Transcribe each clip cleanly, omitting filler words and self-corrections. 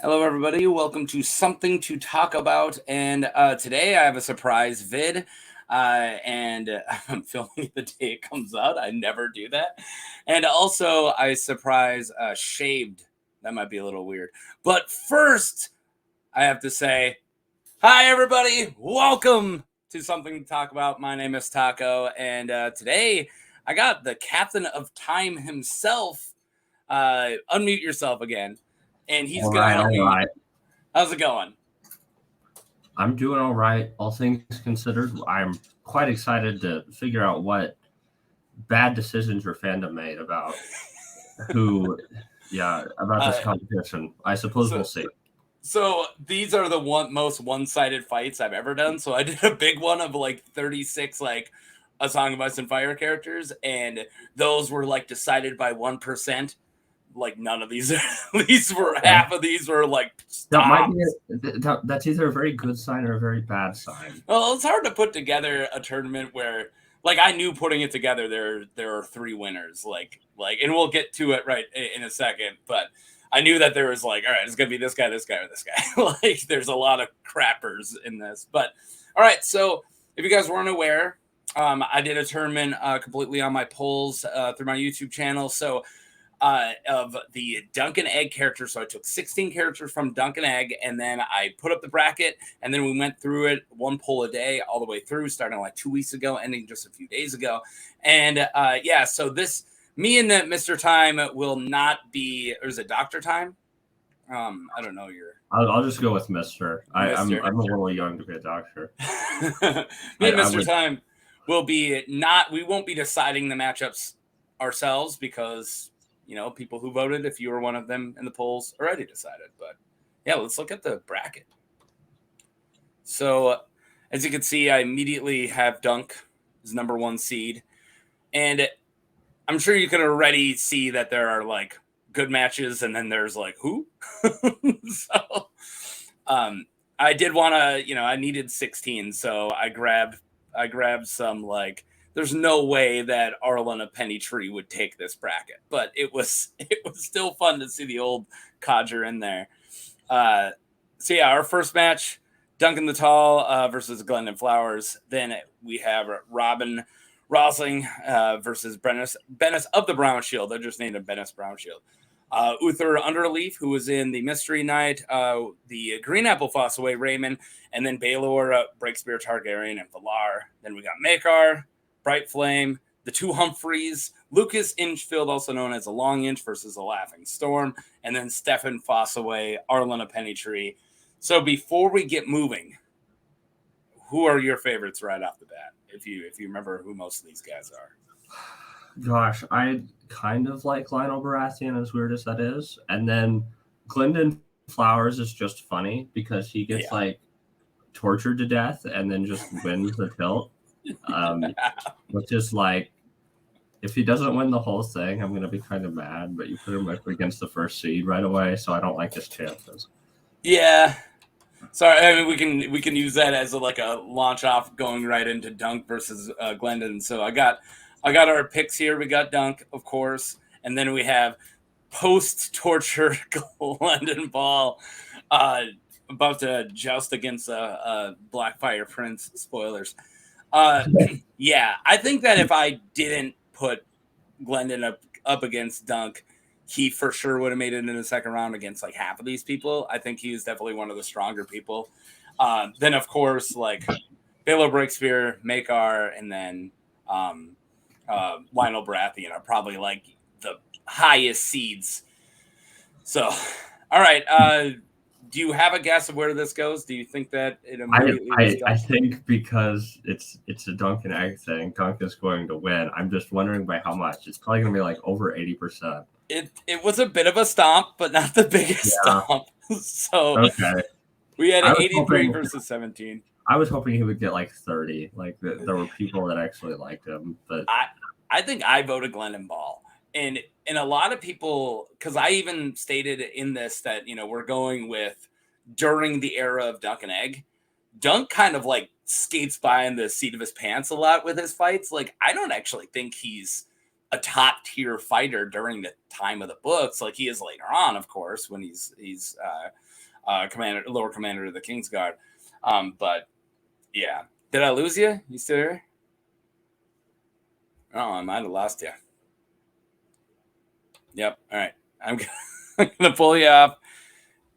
Hello, everybody. Welcome to Something to Talk About. And today I have a surprise vid. And I'm filming the day it comes out. I never do that. And also, I surprise shaved. That might be a little weird. But first, I have to say, hi, everybody. Welcome to Something to Talk About. My name is Taco. And today I got the Captain of Time himself. Unmute yourself again. And he's going to help me. Right. How's it going? I'm doing all right. All things considered, I'm quite excited to figure out what bad decisions your fandom made about about this competition. I suppose we'll see. So these are the most one-sided fights I've ever done. So I did a big one of like 36 A Song of Ice and Fire characters, and those were like decided by 1%. Like none of these half of these were like stopped. That's either a very good sign or a very bad sign. Well, it's hard to put together a tournament where, like, I knew putting it together there are 3 winners, and we'll get to it right in a second, but I knew that there was like, all right, it's gonna be this guy, or this guy. Like, there's a lot of crappers in this, but all right. So if you guys weren't aware, I did a tournament completely on my polls through my YouTube channel. So of the Duncan Egg characters. So I took 16 characters from Duncan Egg, and then I put up the bracket, and then we went through it one poll a day all the way through, starting like 2 weeks ago, ending just a few days ago. And so this, me and Mr. Time will not be, or is it Dr. Time? I don't know your. I'll just go with Mr. I'm a little young to be a doctor. Me and Mr. Time will be not, we won't be deciding the matchups ourselves because, you know, people who voted, if you were one of them in the polls, already decided. But yeah, let's look at the bracket. So as you can see, I immediately have Dunk as number 1 seed. And I'm sure you can already see that there are like good matches, and then there's like who? So I did want to, I needed 16, so I grabbed some like, there's no way that Arlan of Pennytree would take this bracket, but it was still fun to see the old codger in there. So yeah, our first match, Duncan the Tall versus Glendon Flowers. Then we have Robyn Rosling versus Bennis of the Brown Shield. I just named him Bennis Brown Shield. Uthor Underleaf, who was in the Mystery Knight, the Green Apple Fossoway, Raymun, and then Baelor, Breakspear Targaryen, and Valarr. Then we got Maekar Brightflame, the 2 Humphreys, Lucan Inchfield, also known as a Long Inch versus a Laughing Storm, and then Steffon Fossoway, Arlan of Pennytree. So before we get moving, who are your favorites right off the bat? If you remember who most of these guys are. Gosh, I kind of like Lyonel Baratheon, as weird as that is. And then Glendon Flowers is just funny because he gets like tortured to death and then just wins the tilt. Which is like, if he doesn't win the whole thing, I'm gonna be kind of mad. But you put him up against the first seed right away, so I don't like his chances. Yeah, sorry. I mean, we can use that as a launch off going right into Dunk versus Glendon. So I got our picks here. We got Dunk, of course, and then we have post torture Glendon Ball. About to joust against Blackfire Prince. Spoilers. Yeah, I think that if I didn't put Glendon up against Dunk, he for sure would have made it in the second round against like half of these people. I think he was definitely one of the stronger people. Then, of course, like Baelor, Breakspear, Maekar, and then Lyonel Baratheon are probably like the highest seeds. So, all right. Do you have a guess of where this goes? Do you think that it immediately I think because it's a Duncan Egg thing, Dunk is going to win. I'm just wondering by how much. It's probably going to be like over 80%. It was a bit of a stomp, but not the biggest stomp. So okay. We had an 83 versus 17. I was hoping he would get like 30. Like there were people that actually liked him, but I think I voted Glendon Ball. And a lot of people, because I even stated in this that, we're going with during the era of Dunk and Egg. Dunk kind of like skates by in the seat of his pants a lot with his fights. Like, I don't actually think he's a top tier fighter during the time of the books. Like he is later on, of course, when he's lower commander of the Kingsguard. But yeah, did I lose you? You still here? Oh, I might have lost you. Yep. All right. I'm gonna pull you up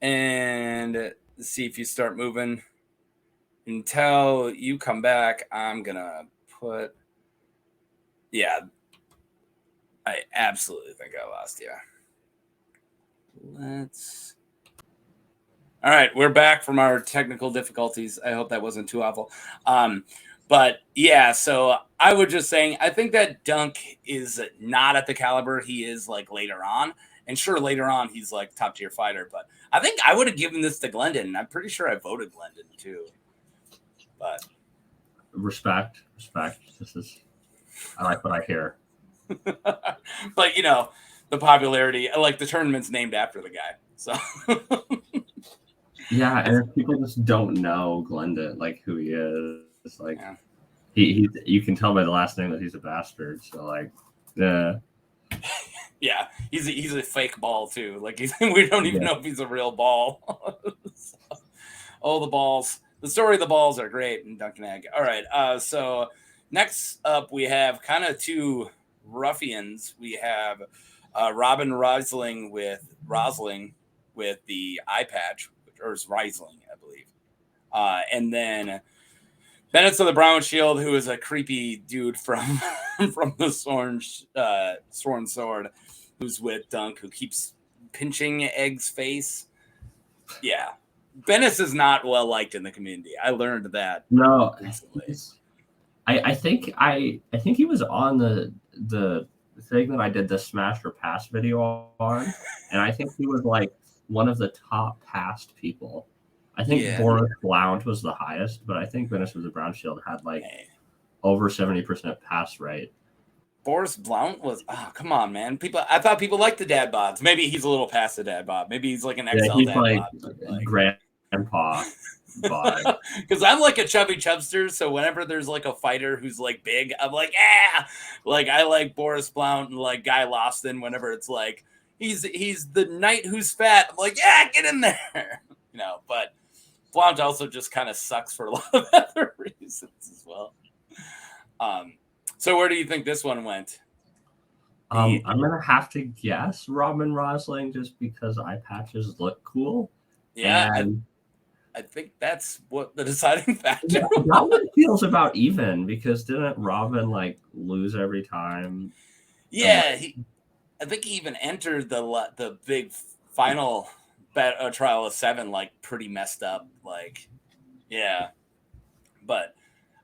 and see if you start moving. Until you come back, I'm gonna put. Yeah, I absolutely think I lost you. Let's. All right, we're back from our technical difficulties. I hope that wasn't too awful. But yeah, so I was just saying, I think that Dunk is not at the caliber he is like later on. And sure, later on, he's like top tier fighter. But I think I would have given this to Glendon. I'm pretty sure I voted Glendon too. But respect. I like what I hear. But you know, the popularity, like the tournament's named after the guy. So yeah, and if people just don't know Glendon, like who he is, it's like he you can tell by the last name that he's a bastard. So like, yeah. Yeah, he's a fake ball too. Like we don't even know if he's a real ball. So, the balls. The story of the balls are great in Duncan Egg. All right, so next up we have kind of two ruffians. We have Robyn Rosling with the eye patch, or is Rosling, I believe, and then Bennis of the Brown Shield, who is a creepy dude from from the Sworn Sword, who's with Dunk, who keeps pinching Egg's face. Yeah. Bennis is not well liked in the community. I learned that recently. I think he was on the thing that I did the smash or pass video on, and I think he was like one of the top passed people. I think Boris Blount was the highest, but I think Bennis of the Brown Shield had like over 70% pass rate. Boris Blount was come on, man. I thought people liked the dad bods. Maybe he's a little past the dad bod. Maybe he's like an XL he's dad like bod. Grandpa bod. Because I'm like a chubby chubster, so whenever there's like a fighter who's like big, I'm like, like I like Boris Blount and like Guy Lawson. Whenever it's like he's the knight who's fat, I'm like, get in there, you know. But Blount also just kind of sucks for a lot of other reasons as well. So where do you think this one went? I'm gonna have to guess Robyn Rosling just because eye patches look cool. Yeah, and I think that's what the deciding factor. Yeah, that one feels about even because didn't Robyn like lose every time? Yeah, I think he even entered the big final trial of 7 like pretty messed up. Like, yeah, but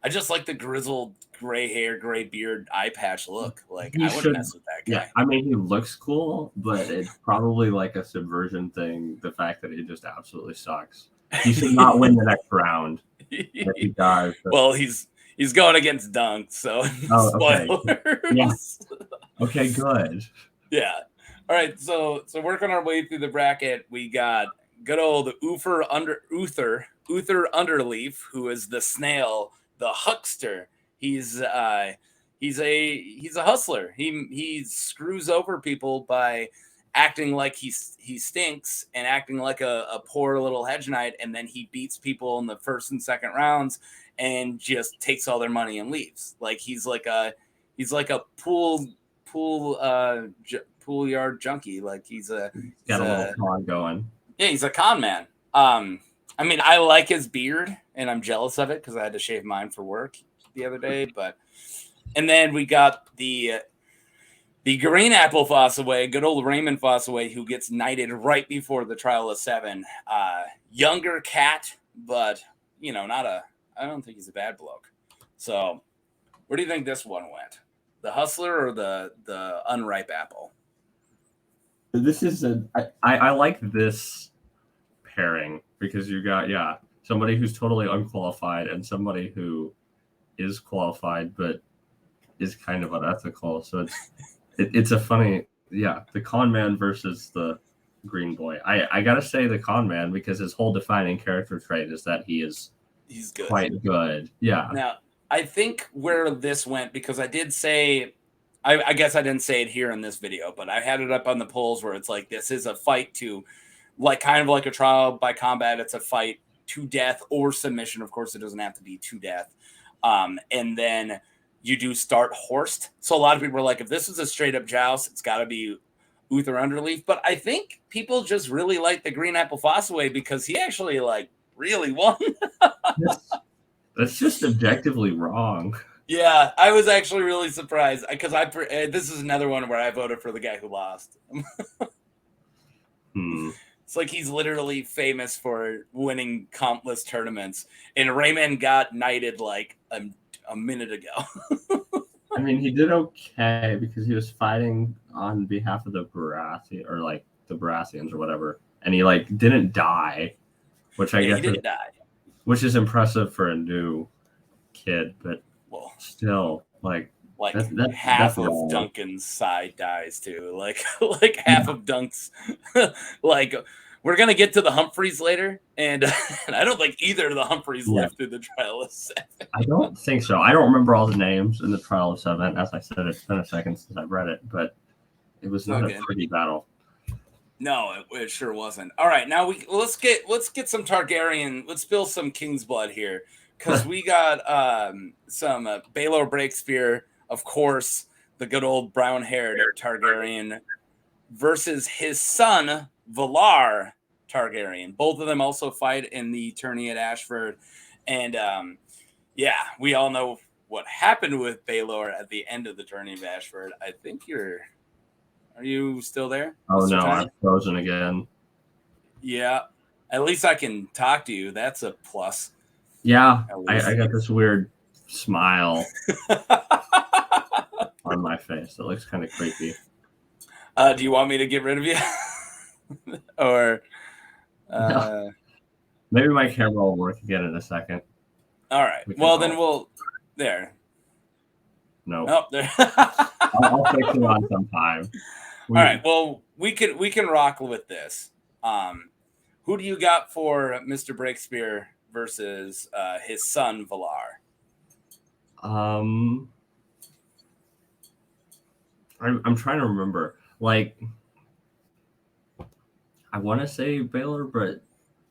I just like the grizzled gray hair, gray beard, eye patch look. Like I wouldn't mess with that guy. Yeah, I mean he looks cool, but it's probably like a subversion thing. The fact that he just absolutely sucks. He should not win the next round. If he does, but... Well, he's going against Dunk, so okay. spoilers. Yeah. Okay, good. Yeah. All right, so working our way through the bracket, we got good old Uthor Underleaf, who is the snail, the huckster. He's a hustler. He screws over people by acting like he stinks and acting like a poor little hedge knight, and then he beats people in the first and second rounds and just takes all their money and leaves. Like he's like a pool yard junkie. Like he's got a little con going. Yeah, he's a con man. I mean, I like his beard, and I'm jealous of it because I had to shave mine for work the other day. And then we got the Green Apple Fossoway, good old Raymun Fossoway, who gets knighted right before the trial of 7. Younger cat, but I don't think he's a bad bloke. So, where do you think this one went? The hustler or the unripe apple? This is I like this pairing because you got somebody who's totally unqualified and somebody who is qualified but is kind of unethical. So it's a funny the con man versus the green boy. I gotta say the con man because his whole defining character trait is that he's good. Quite good. Yeah. Now I think where this went, because I did say, I guess I didn't say it here in this video, but I had it up on the polls where it's like, this is a fight to like kind of like a trial by combat. It's a fight to death or submission. Of course, it doesn't have to be to death. And then you do start horsed. So a lot of people are like, if this is a straight up joust, it's got to be Uthor Underleaf. But I think people just really like the Green Apple Fossoway because he actually like really won. That's just objectively wrong. Yeah, I was actually really surprised because this is another one where I voted for the guy who lost. It's like he's literally famous for winning countless tournaments, and Raymun got knighted like a minute ago. I mean, he did okay because he was fighting on behalf of the Baratheon or like the Baratheons or whatever, and he like didn't die, which I guess he didn't die, which is impressive for a new kid, but still like that's half of Duncan's side dies too, like half of Dunk's like. We're going to get to the Humphreys later, and I don't think either of the Humphreys left through the Trial of 7. I don't think so. I don't remember all the names in the Trial of 7. As I said, it's been a second since I've read it, but it was not a pretty battle. No, it sure wasn't. All right, now let's get some Targaryen. Let's spill some King's blood here, because we got some Baelor Breakspear, of course, the good old brown-haired Targaryen, versus his son, Valarr Targaryen. Both of them also fight in the tourney at Ashford. And we all know what happened with Baelor at the end of the tourney of Ashford. I think are you still there? Oh, Mr. no, I'm frozen again. Yeah. At least I can talk to you. That's a plus. Yeah, I got this weird smile on my face. It looks kind of creepy. Do you want me to get rid of you? Or no. Maybe my camera will work again in a second. All right. Well, then we'll there. No. Oh, there. I'll fix it on some time. All right. Well, we can rock with this. Who do you got for Mr. Breakspear versus his son Valarr? I'm trying to remember. Like, I want to say Baelor, but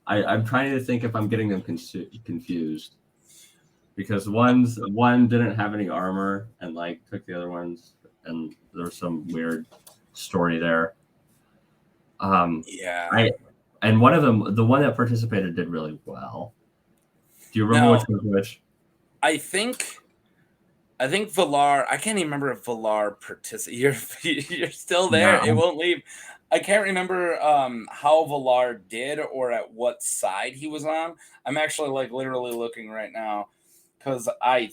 I'm trying to think if I'm getting them confused. Because one didn't have any armor and like took the other ones, and there's some weird story there. And one of them, the one that participated, did really well. Do you remember which was which? I think Valarr. I can't even remember if Valarr participated. You're still there. No. It won't leave. I can't remember how Valarr did or at what side he was on. I'm actually like literally looking right now because I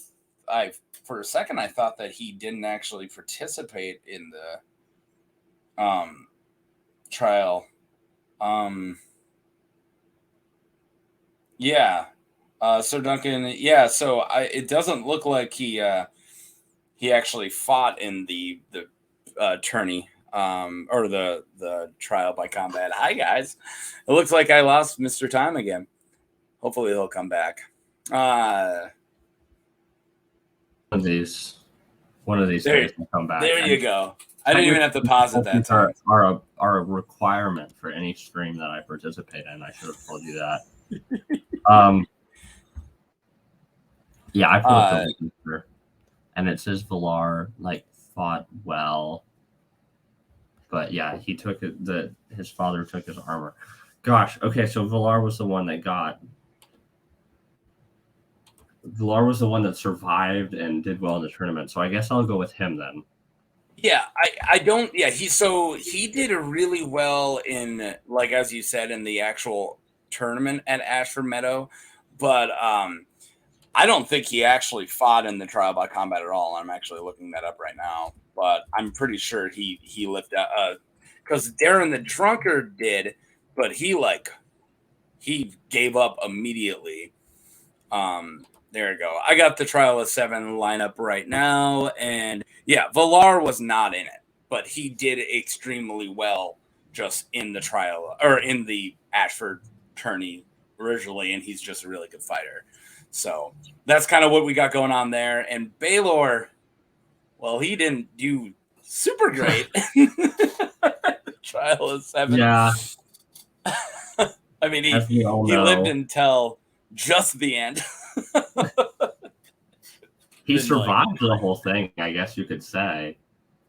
for a second I thought that he didn't actually participate in the trial. So Duncan, so it doesn't look like he actually fought in the tourney or the trial by combat. Hi guys. It looks like I lost Mr. Time again. Hopefully he'll come back. One of these days will come back. There you go. I didn't even have to pause at that time. Are a requirement for any stream that I participate in. I should have told you that. I pulled up the picture, and it says Valarr like fought well, but he took it. His father took his armor. Gosh, okay, so Valarr was the one that got. Valarr was the one that survived and did well in the tournament, so I guess I'll go with him then. Yeah, I don't. Yeah, he did really well in, like as you said, in the actual tournament at Ashford Meadow, but I don't think he actually fought in the trial by combat at all. I'm actually looking that up right now, but I'm pretty sure he lifted because Darren the Drunkard did, but he gave up immediately. There you go. I got the Trial of 7 lineup right now, and Valarr was not in it, but he did extremely well just in the trial or in the Ashford tourney originally, and he's just a really good fighter. So that's kind of what we got going on there. And Baelor, well, he didn't do super great. Trial of 7. Yeah. I mean, as we all he know, lived until just the end. He survived the whole thing, I guess you could say.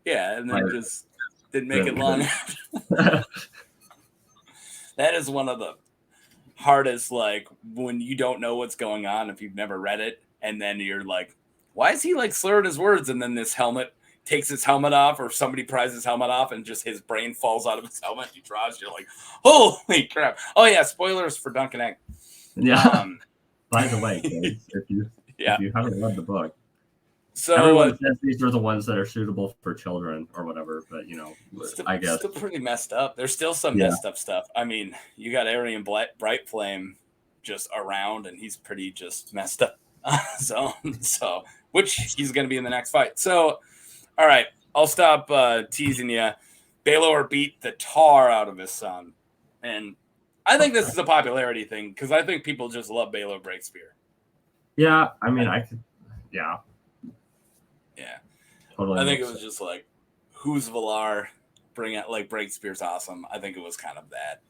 Yeah, and then just didn't make it long. That is one of the hardest, like, when you don't know what's going on if you've never read it, and then you're like, why is he like slurring his words? And then this helmet takes his helmet off, or somebody pries his helmet off, and just his brain falls out of his helmet. He draws. You're like, holy crap! Oh yeah, spoilers for Duncan Egg. Yeah. By the way, kids, if you haven't read the book, so everyone says these are the ones that are suitable for children or whatever. But I guess still pretty messed up. There's still some messed up stuff. I mean, you got Aerion Brightflame just around, and he's pretty just messed up. So which he's going to be in the next fight. So, all right, I'll stop teasing you. Baelor beat the tar out of his son, and I think this is a popularity thing because I think people just love Baelor Breakspear. Yeah, I mean, I could, yeah, totally. I think it was just like, who's Valarr? Bring it, like, Breakspear's awesome. I think it was kind of that.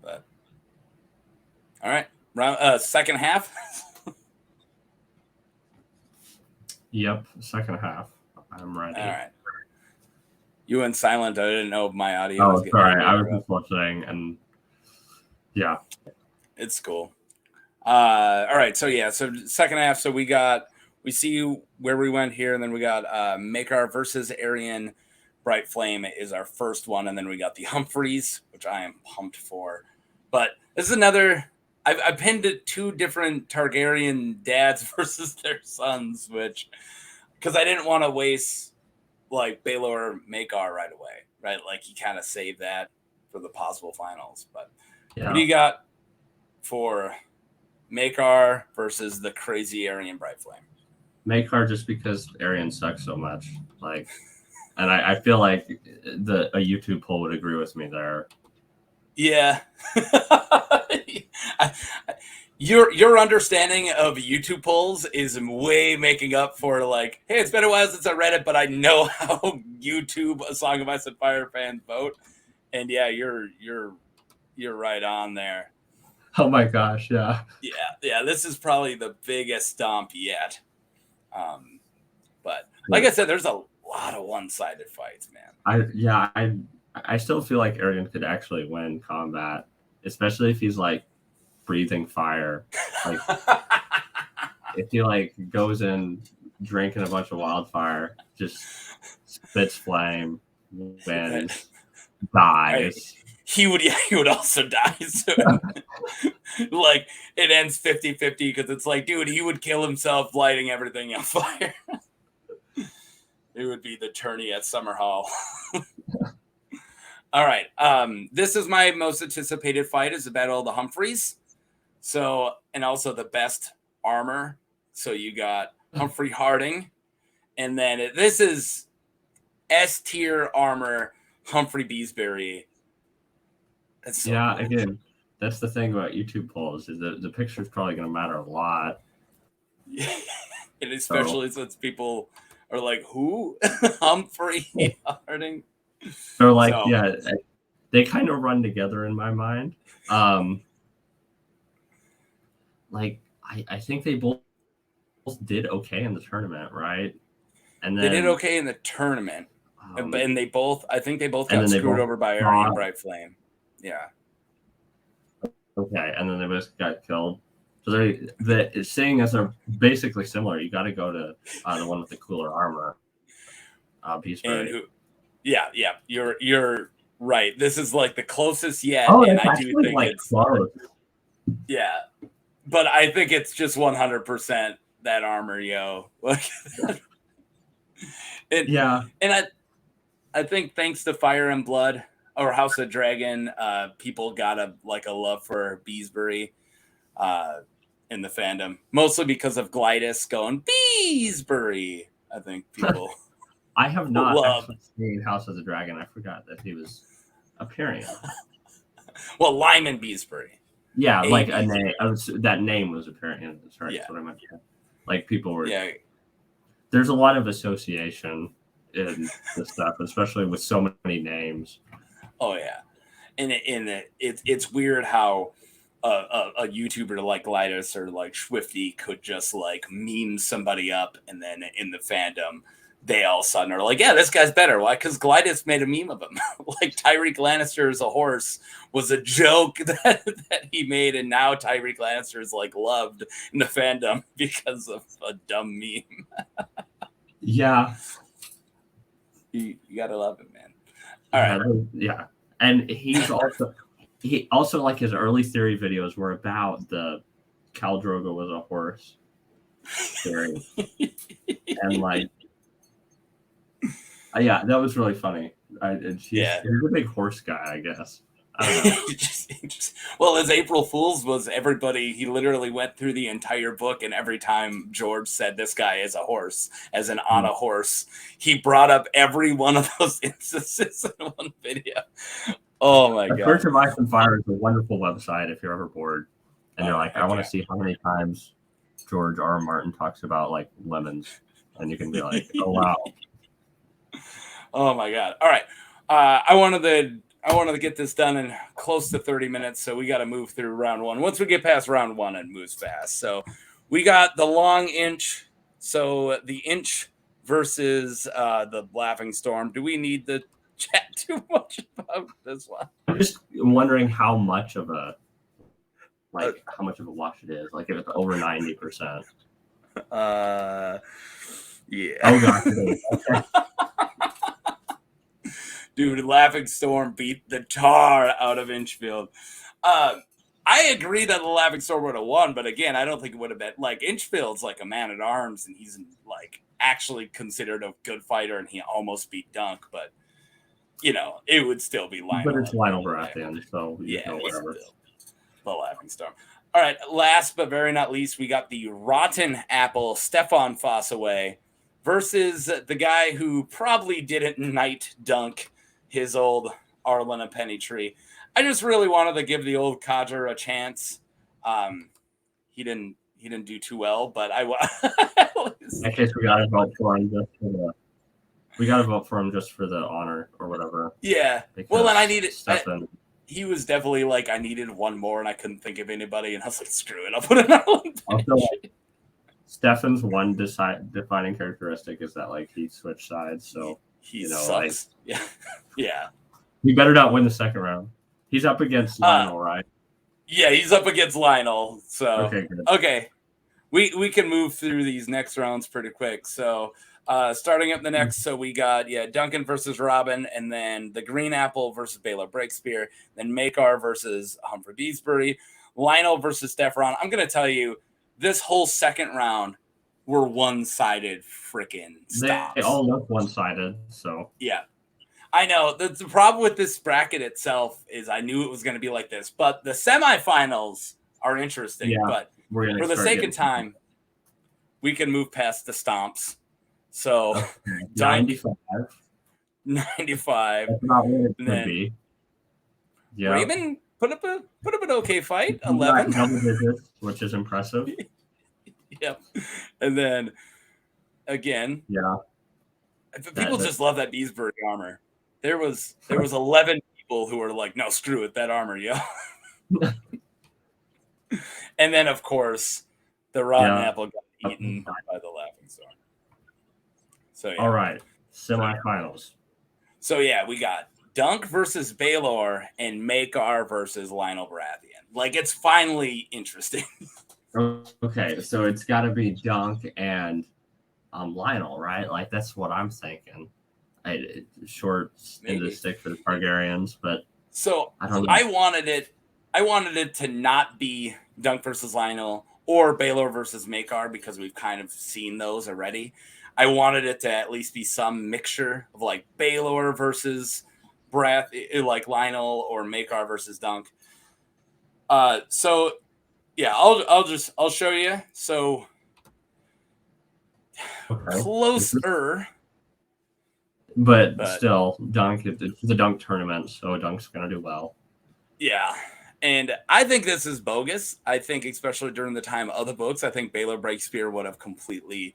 But all right, round second half. Yep, second half. I'm ready. All right. You went silent. I didn't know if my audio was getting sorry. I was just listening, and yeah. It's cool. All right. So, so second half. So we see where we went here, and then we got Maekar versus Aerion Brightflame is our first one, and then we got the Humphreys, which I am pumped for. But this is another... I pinned it 2 different Targaryen dads versus their sons, because I didn't want to waste like Baelor Maekar right away, right? Like, he kind of saved that for the possible finals. But what do you got for Maekar versus the crazy Aerion Brightflame? Maekar, just because Aerion sucks so much, like, and I feel like a YouTube poll would agree with me there. Yeah. Your understanding of YouTube polls is way making up for, like, hey, it's been a while since I read it, but I know how YouTube A Song of Ice and Fire fans vote. And yeah, you're right on there. Oh my gosh, yeah. Yeah, this is probably the biggest stomp yet. But like I said, there's a lot of one-sided fights, man. I still feel like Aerion could actually win combat, especially if he's like breathing fire. Like, if he like goes in drinking a bunch of wildfire, just spits flame, wins, dies. He would also die soon. Like, it ends 50-50 because it's like, dude, he would kill himself lighting everything on fire. It would be the tourney at Summer Hall. All right. This is my most anticipated fight, is the Battle of the Humphreys. So, and also the best armor. So you got Humfrey Harding, and then this is S tier armor, Humfry Beesbury. That's so cool. Again, that's the thing about YouTube polls, is that the picture is probably going to matter a lot. And especially since people are like, who? Humfrey Harding? They're like, they kind of run together in my mind. Like, I think they both did okay in the tournament, right? And then they did okay in the tournament, and I think they both got screwed over by Aerion Brightflame. Yeah. Okay, and then they both got killed. So seeing as they're basically similar, you got to go to the one with the cooler armor. Beesbury. Yeah, you're right. This is like the closest yet, and I do think like it's close. Yeah, but I think it's just 100% that armor, yo. And I think thanks to Fire and Blood or House of Dragon, people got a love for Beesbury in the fandom, mostly because of Glidus going Beesbury. I think people. I have not actually seen House of the Dragon. I forgot that he was appearing. Well, Lyman Beesbury. Yeah, like a name. That name was appearing. Sorry, that's what I meant. Like, people were. Yeah. There's a lot of association in this stuff, especially with so many names. Oh yeah, and it's weird how a YouTuber like Glidus or like Swifty could just like meme somebody up, and then in the fandom, they all of a sudden are like, yeah, this guy's better. Why? Because Glidus made a meme of him. Like Tyreek Lannister as a horse was a joke that he made, and now Tyreek Lannister is like loved in the fandom because of a dumb meme. Yeah. You gotta love it, man. All right. Yeah. And he also like his early theory videos were about the Khal Drogo was a horse theory. And like yeah, that was really funny. He's a big horse guy, I guess. I don't know. Well, his April Fool's was everybody. He literally went through the entire book, and every time George said this guy is a horse, as in on a horse, he brought up every one of those instances in one video. Oh my god! Church of Ice and Fire is a wonderful website if you're ever bored, and you're like, I want to see how many times George R. R. Martin talks about like lemons, and you can be like, oh wow. Oh my god! All right, I wanted to get this done in close to 30 minutes, so we got to move through round one. Once we get past round one, it moves fast. So we got the long inch. So the inch versus the laughing storm. Do we need to chat too much about this one? I'm just wondering how much of a wash it is. Like if it's over 90%. Yeah. Oh god. Dude, Laughing Storm beat the tar out of Inchfield. I agree that the Laughing Storm would have won, but again, I don't think it would have been like Inchfield's like a man at arms, and he's like actually considered a good fighter, and he almost beat Dunk, but you know, it would still be Lyonel. But it's Lyonel Baratheon, so yeah, whatever. The Laughing Storm. All right, last but very not least, we got the rotten apple Steffon Fossoway versus the guy who probably didn't knight Dunk, his old Arlan of Pennytree. I just really wanted to give the old codger a chance. He didn't do too well, but in case we gotta vote for him just for the honor or whatever. Yeah. Well, and I needed he was definitely like, I needed one more, and I couldn't think of anybody, and I was like, screw it, I'll put an Arlan. Also, Steffan's one defining characteristic is that like he switched sides, so he sucks. Like, yeah. He better not win the second round. He's up against Lyonel, right? Yeah, he's up against Lyonel. So okay, good. Okay. We can move through these next rounds pretty quick. So starting up the next, so we got Duncan versus Robyn, and then the Green Apple versus Baelor Breakspear, then Maekar versus Humfry Beesbury, Lyonel versus Steffon. I'm gonna tell you, this whole second round were one-sided freaking stops. They all look one-sided, so yeah. I know. The problem with this bracket itself is I knew it was going to be like this, but the semifinals are interesting. Yeah, but for the sake of time, we can move past the stomps. So, okay. 95. 95. That's not what it could be. Yeah. Raymun put up an okay fight. 11. Double digits, which is impressive. Yep. And then again, people just love that Beesbury armor. There was 11 people who were like, no, screw it, that armor, yo. And then, of course, the rotten apple got eaten by the Laughing Storm. So all right, semifinals. So we got Dunk versus Baelor and Maekar versus Lyonel Baratheon. Like, it's finally interesting. Okay, so it's got to be Dunk and Lyonel, right? Like, that's what I'm thinking. Short in the stick for the Targaryens, but so I don't know. I wanted it to not be Dunk versus Lyonel or Baelor versus Maekar because we've kind of seen those already. I wanted it to at least be some mixture of like Baelor versus like Lyonel or Maekar versus Dunk. So yeah, I'll show you. So closer. But still, Dunk, it's the Dunk tournament, so Dunk's going to do well. Yeah. And I think this is bogus. I think, especially during the time of the books, I think Baelor Breakspear would have completely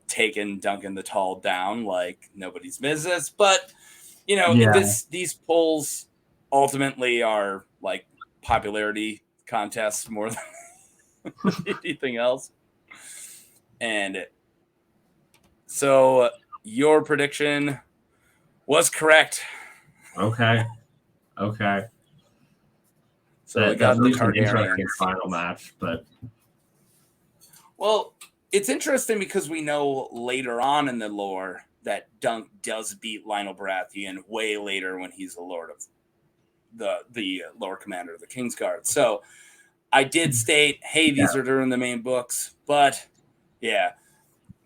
taken Duncan the Tall down like nobody's business. But, these polls, ultimately are like popularity contests more than anything else. And so your prediction was correct. Okay. So we got the Targaryens. Final match, but well, it's interesting because we know later on in the lore that Dunk does beat Lyonel Baratheon way later when he's the Lord of the Lord Commander of the Kingsguard. So I did state, hey, these are during the main books, but yeah.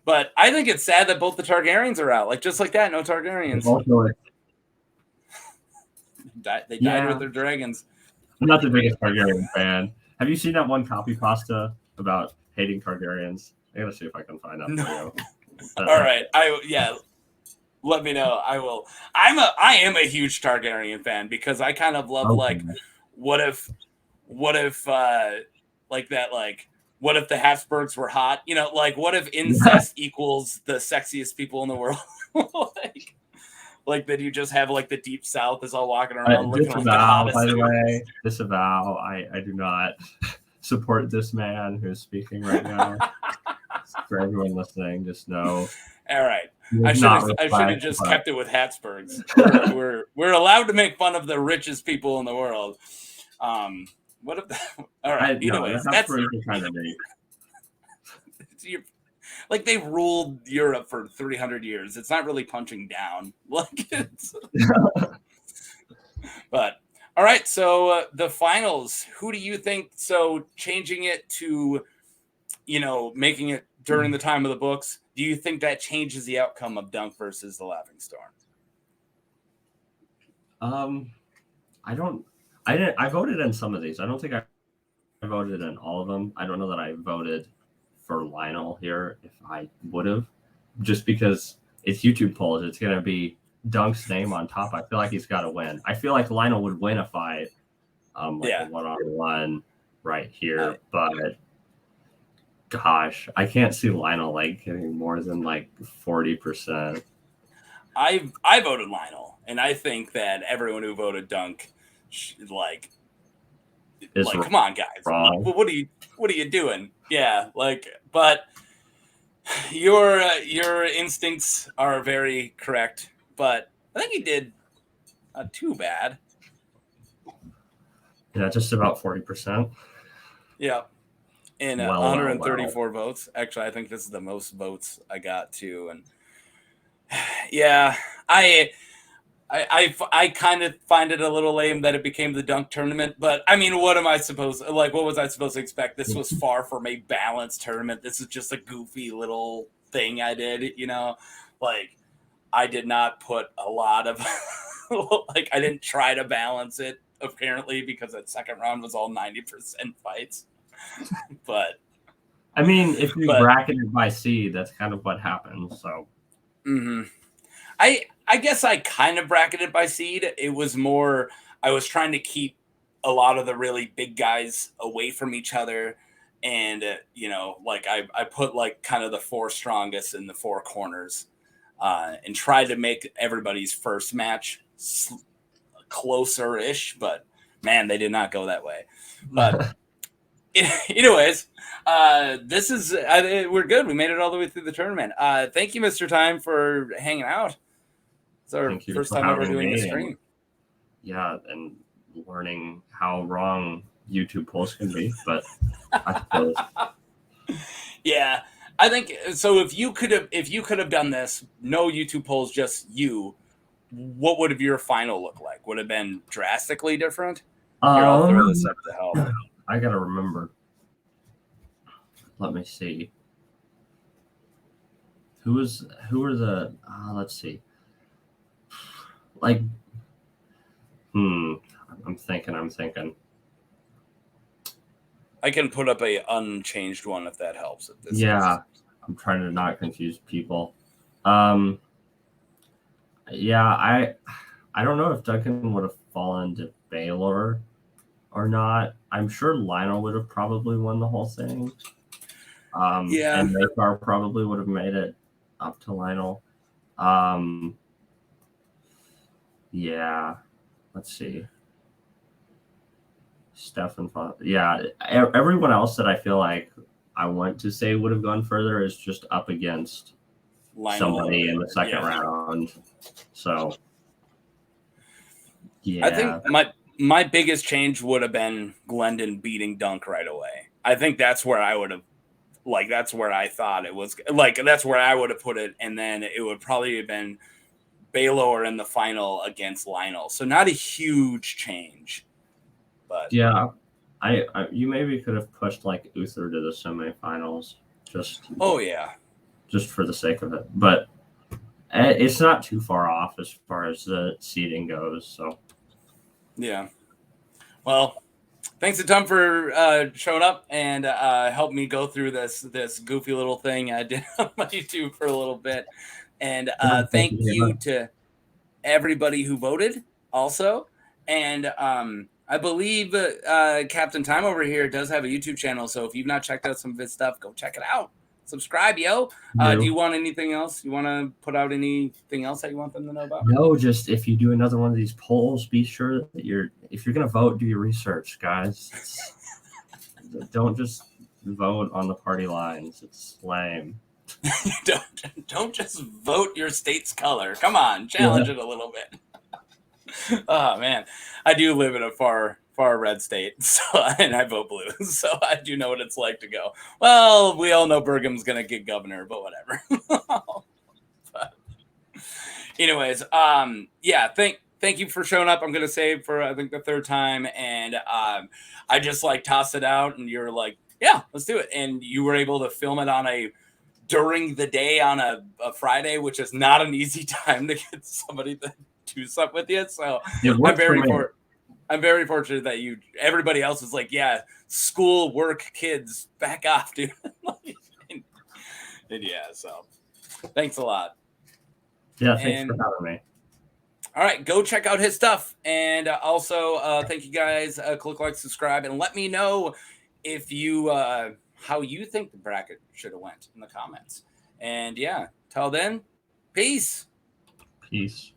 But I think it's sad that both the Targaryens are out. Like, just like that, no Targaryens. They died with their dragons. I'm not the biggest Targaryen fan. Have you seen that one copy pasta about hating Targaryens? I gotta see if I can find that for you. All right. Let me know. I will. I am a huge Targaryen fan because I kind of love like what if what if the Habsburgs were hot? You know, like what if incest equals the sexiest people in the world? like that you just have like the deep south is all walking around looking like the hottest. By the way, disavow. I do not support this man who's speaking right now. For everyone listening, just know. All right. I should have just kept it with Habsburgs. We're allowed to make fun of the richest people in the world. What if all right, anyways, that's kind of neat. Like they ruled Europe for 300 years. It's not really punching down. Like it's But all right, so the finals, who do you think, so changing it to making it during the time of the books, do you think that changes the outcome of Dunk versus the Laughing Storm? I voted in some of these. I don't think I voted in all of them. I don't know that I voted for Lyonel here if I would have, just because it's YouTube polls. It's going to be Dunk's name on top. I feel like he's got to win. I feel like Lyonel would win a fight, a one-on-one right here, but gosh, I can't see Lyonel like getting more than like 40%. I voted Lyonel, and I think that everyone who voted Dunk, come on, guys, what are you doing? Yeah, but your instincts are very correct. But I think he did too bad. Yeah, just about 40%. Yeah. In 134 votes. Actually, I think this is the most votes I got too. And yeah, I kind of find it a little lame that it became the Dunk tournament. But I mean, what was I supposed to expect? This was far from a balanced tournament. This is just a goofy little thing I did, I did not put a lot of I didn't try to balance it apparently, because that second round was all 90% fights. But I mean, if you bracket it by seed, that's kind of what happens. So I guess I kind of bracketed by seed. It was more, I was trying to keep a lot of the really big guys away from each other. And, I put kind of the four strongest in the four corners and tried to make everybody's first match closer-ish. But, man, they did not go that way. But anyways, this is we're good. We made it all the way through the tournament. Thank you, Mr. Time, for hanging out. It's our first time ever doing the stream. Yeah, and learning how wrong YouTube polls can be, but I suppose. Yeah, I think so. If you could have done this, no YouTube polls, just you, what would have your final look like? Would have been drastically different? Here, I'll throw this up to help. I gotta remember. Let me see. Who are the? Let's see. I'm thinking. I can put up a unchanged one if that helps. I'm trying to not confuse people. I don't know if Duncan would have fallen to Baelor or not. I'm sure Lyonel would have probably won the whole thing. And Maekar probably would have made it up to Lyonel. Let's see. Steffon Fossoway. Yeah, everyone else that I feel like I want to say would have gone further is just up against somebody in the second round. So, yeah. I think my biggest change would have been Glendon beating Dunk right away. I think that's where I would have, like, that's where I thought it was, like, that's where I would have put it. And then it would probably have been Baelor in the final against Lyonel. So not a huge change. But yeah, I you maybe could have pushed like Uthor to the semifinals just for the sake of it, but it's not too far off as far as the seeding goes. So yeah, well, thanks a ton for showing up and helped me go through this goofy little thing I did on my YouTube for a little bit. And thank you to everybody who voted also. And I believe Captain Time over here does have a YouTube channel. So if you've not checked out some of his stuff, go check it out. Subscribe, yo. Do you want anything else? You want to put out anything else that you want them to know about? No, just if you do another one of these polls, be sure that if you're going to vote, do your research, guys. Don't just vote on the party lines. It's lame. don't just vote your state's color. Come on, challenge it a little bit. Oh man, I do live in a far red state, so and I vote blue, so I do know what it's like to go, well, we all know Burgum's gonna get governor, but whatever. But anyways, yeah, thank you for showing up. I'm gonna say for I think the third time, and I just like tossed it out, and you're like, yeah, let's do it, and you were able to film it during the day on a Friday, which is not an easy time to get somebody to do something with you. So I'm very fortunate that everybody else is like, yeah, school, work, kids, back off, dude. and yeah, so thanks a lot. Yeah, thanks for having me. All right, go check out his stuff. And also, thank you guys. Click like, subscribe, and let me know if you how you think the bracket should have went in the comments. And yeah, till then, peace. Peace.